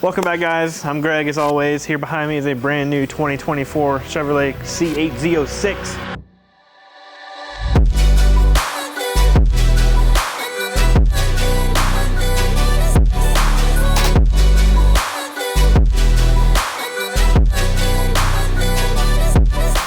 Welcome back, guys. I'm Greg, as always. Here behind me is a brand new 2024 Chevrolet C8 Z06.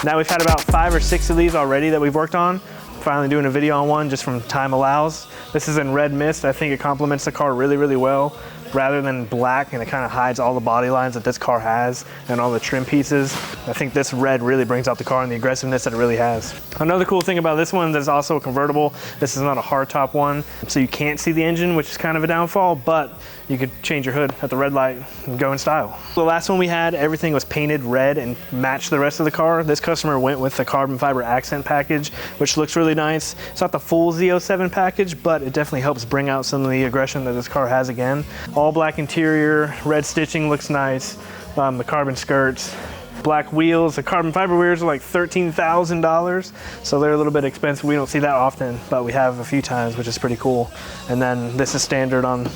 Now we've had about 5 or 6 of these already that we've worked on. Finally doing a video on one just from time allows. This is in red mist. I think it complements the car really, really well. Rather than black, and it kind of hides all the body lines that this car has and all the trim pieces. I think this red really brings out the car and the aggressiveness that it really has. Another cool thing about this one is it's also a convertible. This is not a hardtop one, so you can't see the engine, which is kind of a downfall, but you could change your hood at the red light and go in style. The last one we had, everything was painted red and matched the rest of the car. This customer went with the carbon fiber accent package, which looks really nice. It's not the full Z07 package, but it definitely helps bring out some of the aggression that this car has again. All black interior, red stitching looks nice. The carbon skirts, black wheels. The carbon fiber wheels are like $13,000, so they're a little bit expensive. We don't see that often, but we have a few times, which is pretty cool. And then this is standard on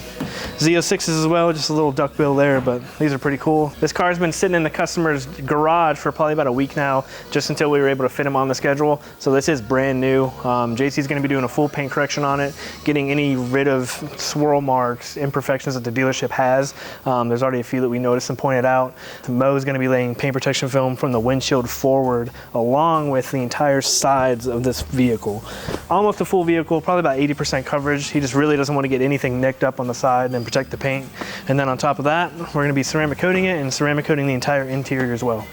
Z06s as well, just a little duckbill there, but these are pretty cool. This car's been sitting in the customer's garage for probably about a week now, just until we were able to fit him on the schedule. So this is brand new. JC's gonna be doing a full paint correction on it, getting any rid of swirl marks, imperfections that the dealership has. There's already a few that we noticed and pointed out. Mo's gonna be laying paint protection film from the windshield forward, along with the entire sides of this vehicle. Almost a full vehicle, probably about 80% coverage. He just really doesn't want to get anything nicked up on the side and protect the paint. And then on top of that, we're going to be ceramic coating it and ceramic coating the entire interior as well.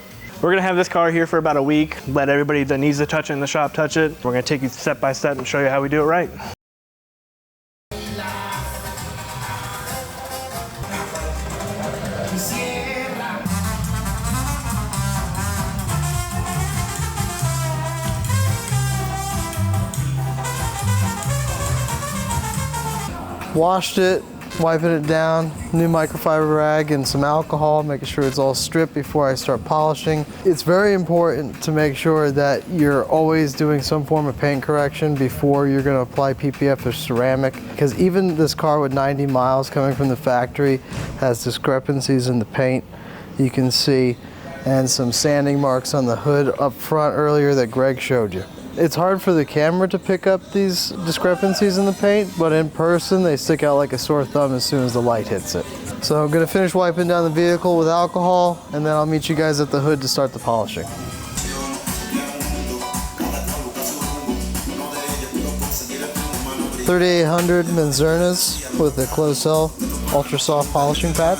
We're going to have this car here for about a week, let everybody that needs to touch it in the shop touch it. We're going to take you step by step and show you how we do it right. Washed it, wiping it down, new microfiber rag and some alcohol, making sure it's all stripped before I start polishing. It's very important to make sure that you're always doing some form of paint correction before you're going to apply PPF or ceramic, because even this car with 90 miles coming from the factory has discrepancies in the paint, you can see, and some sanding marks on the hood up front earlier that Greg showed you. It's hard for the camera to pick up these discrepancies in the paint, but in person they stick out like a sore thumb as soon as the light hits it. So I'm going to finish wiping down the vehicle with alcohol, and then I'll meet you guys at the hood to start the polishing. 3800 Manzurnas with a closed cell ultra soft polishing pad.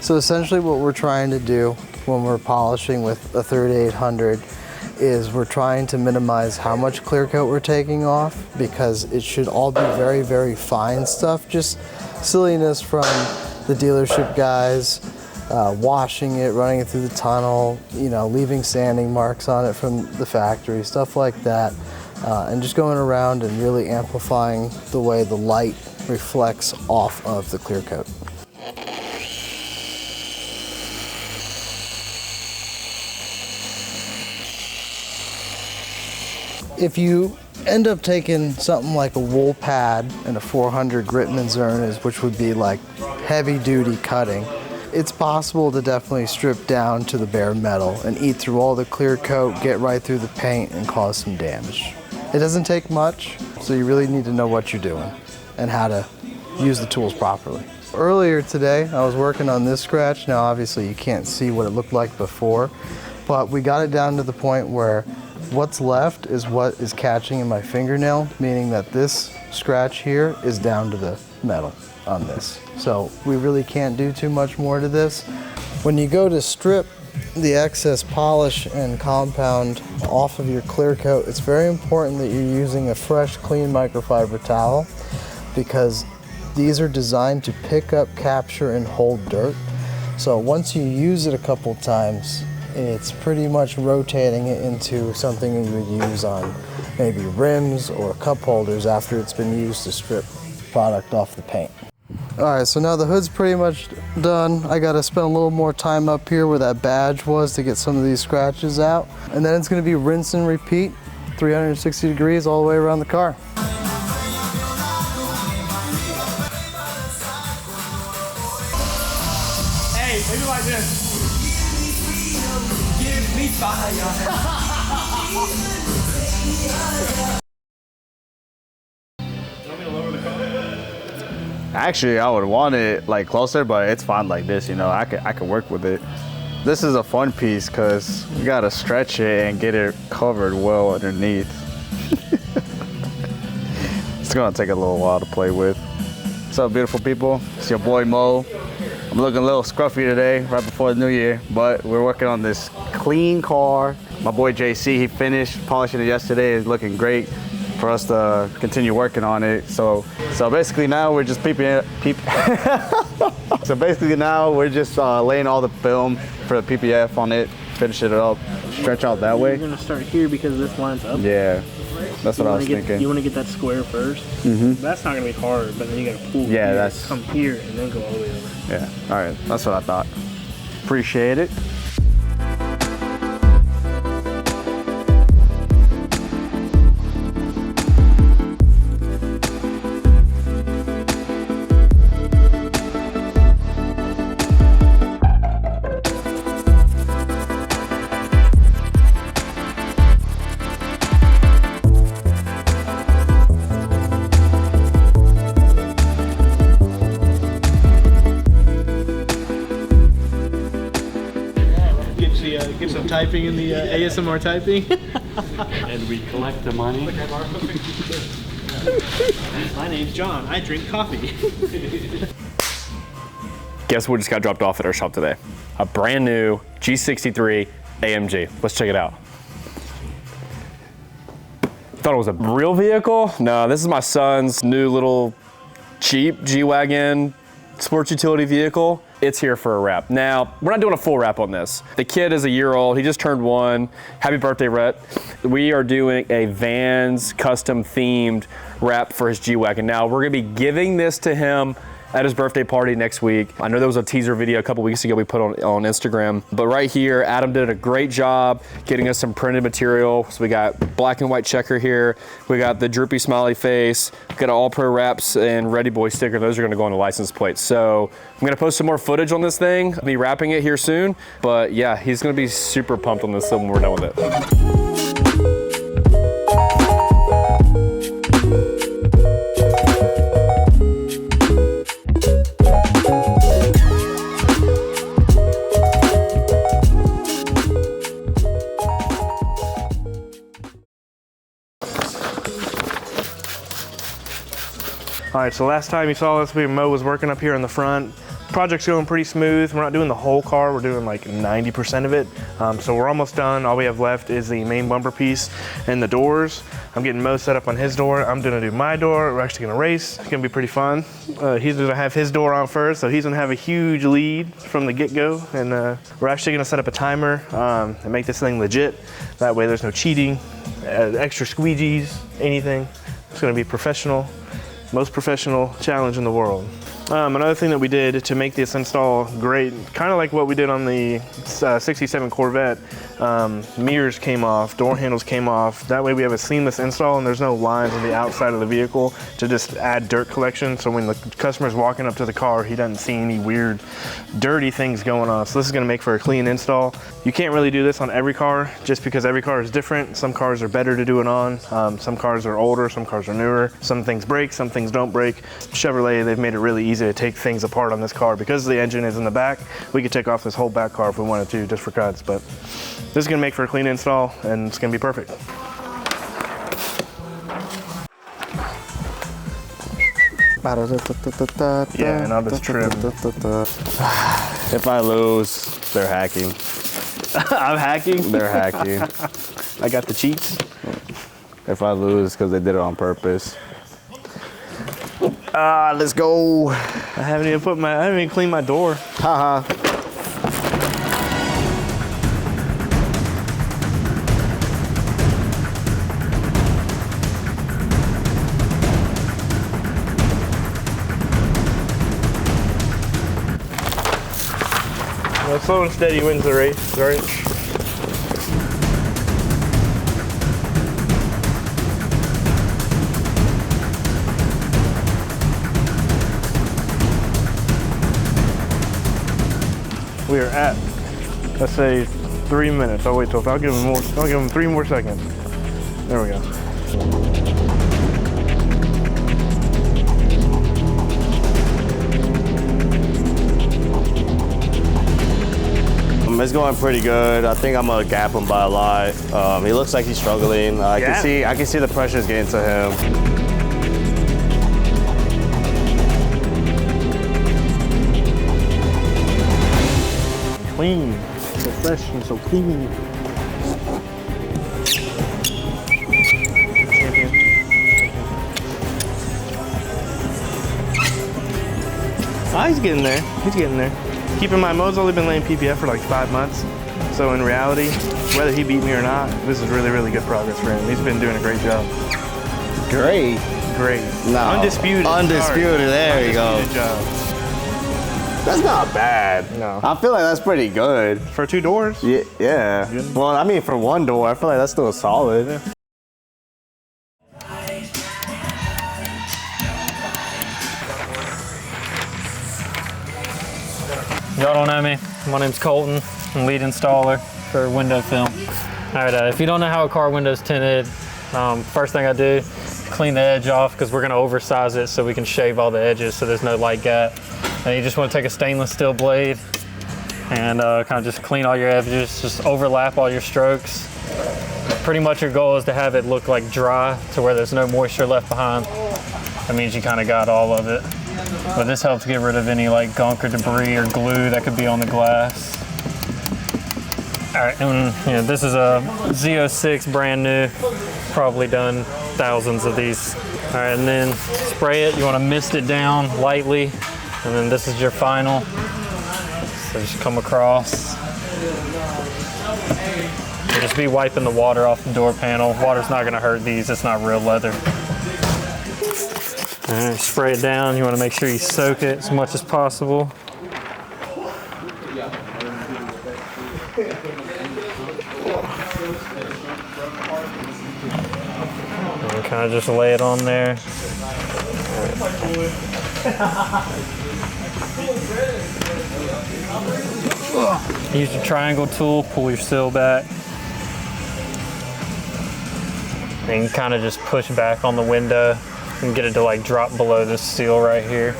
So essentially what we're trying to do when we're polishing with a 3800 is we're trying to minimize how much clear coat we're taking off, because it should all be very, very fine stuff. Just silliness from the dealership guys, washing it, running it through the tunnel, you know, leaving sanding marks on it from the factory, stuff like that. And just going around and really amplifying the way the light reflects off of the clear coat. If you end up taking something like a wool pad and a 400 grit Manzurnas, which would be like heavy duty cutting, it's possible to definitely strip down to the bare metal and eat through all the clear coat, get right through the paint and cause some damage. It doesn't take much, so you really need to know what you're doing and how to use the tools properly. Earlier today, I was working on this scratch. Now obviously you can't see what it looked like before, but we got it down to the point where what's left is what is catching in my fingernail, meaning that this scratch here is down to the metal on this. So we really can't do too much more to this. When you go to strip the excess polish and compound off of your clear coat, it's very important that you're using a fresh, clean microfiber towel, because these are designed to pick up, capture, and hold dirt. So once you use it a couple times, it's pretty much rotating it into something you would use on maybe rims or cup holders after it's been used to strip product off the paint. All right, so now the hood's pretty much done. I gotta spend a little more time up here where that badge was to get some of these scratches out. And then it's gonna be rinse and repeat, 360 degrees all the way around the car. Hey, maybe like this. Give me fire. Actually, I would want it like closer, but it's fine like this, you know. I could work with it. This is a fun piece because you gotta stretch it and get it covered well underneath. It's gonna take a little while to play with. What's up, beautiful people? It's your boy Mo. I'm looking a little scruffy today, right before the new year, but we're working on this clean car. My boy JC, he finished polishing it yesterday. It's looking great for us to continue working on it. So basically now we're just So basically now we're just laying all the film for the PPF on it, finish it up, stretch out that way. You're gonna start here because this lines up. Yeah, that's what I was thinking. You want to get that square first. That's not gonna be hard, but then you gotta pull. Yeah, here, that's come here and then go all the way over. Yeah, all right, that's what I thought. Appreciate it. Get some typing in the ASMR typing. And we collect the money. My name's John. I drink coffee. Guess what just got dropped off at our shop today? A brand new G63 AMG. Let's check it out. Thought it was a real vehicle? No, this is my son's new little cheap G-Wagon sports utility vehicle. It's here for a wrap. Now, we're not doing a full wrap on this. The kid is a year old. He just turned 1. Happy birthday, Rhett. We are doing a Vans custom themed wrap for his G-Wagon. Now, we're gonna be giving this to him at his birthday party next week. I know there was a teaser video a couple weeks ago we put on Instagram, but right here, Adam did a great job getting us some printed material. So we got black and white checker here. We got the droopy smiley face. We got AllPro wraps and Ready Boy sticker. Those are gonna go on the license plate. So I'm gonna post some more footage on this thing. I'll be wrapping it here soon, but yeah, he's gonna be super pumped on this when we're done with it. All right, so last time you saw us, Mo was working up here in the front. Project's going pretty smooth. We're not doing the whole car, we're doing like 90% of it. So we're almost done. All we have left is the main bumper piece and the doors. I'm getting Mo set up on his door. I'm gonna do my door. We're actually gonna race. It's gonna be pretty fun. He's gonna have his door on first, so he's gonna have a huge lead from the get-go. And we're actually gonna set up a timer and make this thing legit. That way there's no cheating, extra squeegees, anything. It's gonna be professional. Most professional challenge in the world. Another thing that we did to make this install great, kind of like what we did on the 67 Corvette, mirrors came off, door handles came off. That way we have a seamless install and there's no lines on the outside of the vehicle to just add dirt collection. So when the customer's walking up to the car, he doesn't see any weird, dirty things going on. So this is gonna make for a clean install. You can't really do this on every car just because every car is different. Some cars are better to do it on. Some cars are older, some cars are newer. Some things break, some things don't break. Chevrolet, they've made it really easy to take things apart on this car. Because the engine is in the back, we could take off this whole back car if we wanted to, just for cuts. But this is gonna make for a clean install and it's gonna be perfect. Yeah, and I'll just trim. If I lose, they're hacking. I'm hacking? They're hacking. I got the cheats. If I lose, because they did it on purpose. Let's go. I haven't even cleaned my door. Haha. Well, slow and steady wins the race, right? We are at, let's say, 3 minutes. I'll wait till, I'll give him more, I'll give him 3 more seconds. There we go. It's going pretty good. I think I'm gonna gap him by a lot. He looks like he's struggling. I can see the pressure is getting to him. Clean, so fresh and so clean. Ah, he's getting there. He's getting there. Keep in mind, Mo's only been laying PPF for like 5 months. So in reality, whether he beat me or not, this is really, really good progress for him. He's been doing a great job. Great. Great. No. Undisputed. Undisputed. Sorry. There you go. Good job. That's not bad. No. I feel like that's pretty good. For 2 doors. Yeah. Well, I mean, for 1 door, I feel like that's still solid. Yeah. Y'all don't know me. My name's Colton. I'm lead installer for window film. All right, if you don't know how a car window's tinted, first thing I do, clean the edge off because we're gonna oversize it so we can shave all the edges so there's no light gap. And you just wanna take a stainless steel blade and kind of just clean all your edges, just overlap all your strokes. Pretty much your goal is to have it look like dry to where there's no moisture left behind. That means you kind of got all of it. But this helps get rid of any like gunk or debris or glue that could be on the glass. All right, and this is a Z06 brand new, probably done thousands of these. All right, and then spray it. You want to mist it down lightly, and then this is your final. So just come across. And just be wiping the water off the door panel. Water's not gonna hurt these, it's not real leather. All right, spray it down. You want to make sure you soak it as much as possible. And kind of just lay it on there. Use your triangle tool, pull your seal back. And kind of just push back on the window and get it to like drop below this seal right here.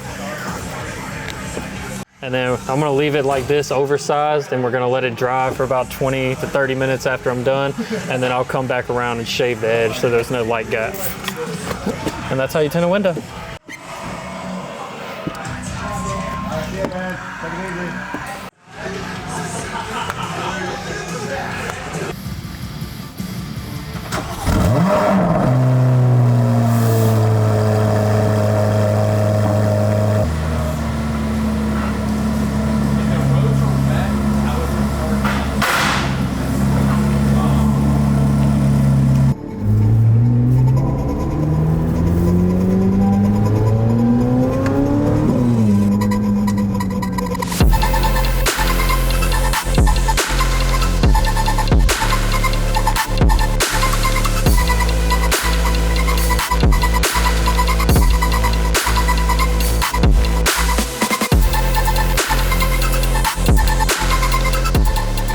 And then I'm gonna leave it like this, oversized, and we're gonna let it dry for about 20 to 30 minutes after I'm done. And then I'll come back around and shave the edge so there's no light gap. And that's how you tint a window.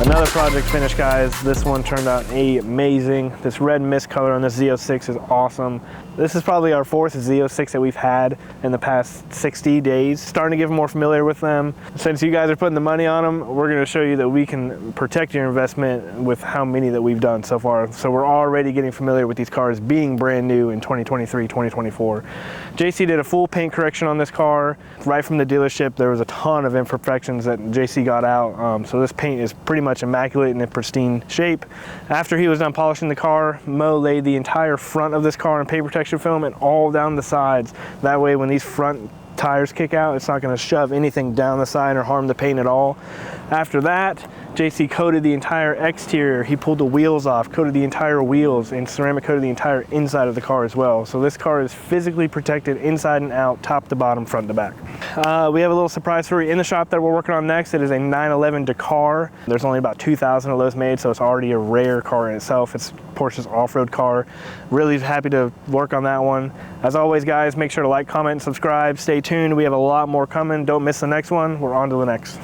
Another project finished, guys. This one turned out amazing. This red mist color on this Z06 is awesome. This is probably our 4th Z06 that we've had in the past 60 days. Starting to get more familiar with them. Since you guys are putting the money on them, we're gonna show you that we can protect your investment with how many that we've done so far. So we're already getting familiar with these cars being brand new in 2023, 2024. JC did a full paint correction on this car. Right from the dealership, there was a ton of imperfections that JC got out. So this paint is pretty much immaculate and in pristine shape. After he was done polishing the car, Mo laid the entire front of this car in paint protection film and all down the sides. That way when these front tires kick out, it's not going to shove anything down the side or harm the paint at all. After that, JC coated the entire exterior. He pulled the wheels off, coated the entire wheels, and ceramic coated the entire inside of the car as well. So this car is physically protected inside and out, top to bottom, front to back. we have a little surprise for you in the shop that we're working on next. It is a 911 Dakar. There's only about 2,000 of those made, so it's already a rare car in itself. It's Porsche's off-road car. Really happy to work on that one. As always, guys, make sure to like, comment, and subscribe. Stay tuned. We have a lot more coming. Don't miss the next one. We're on to the next.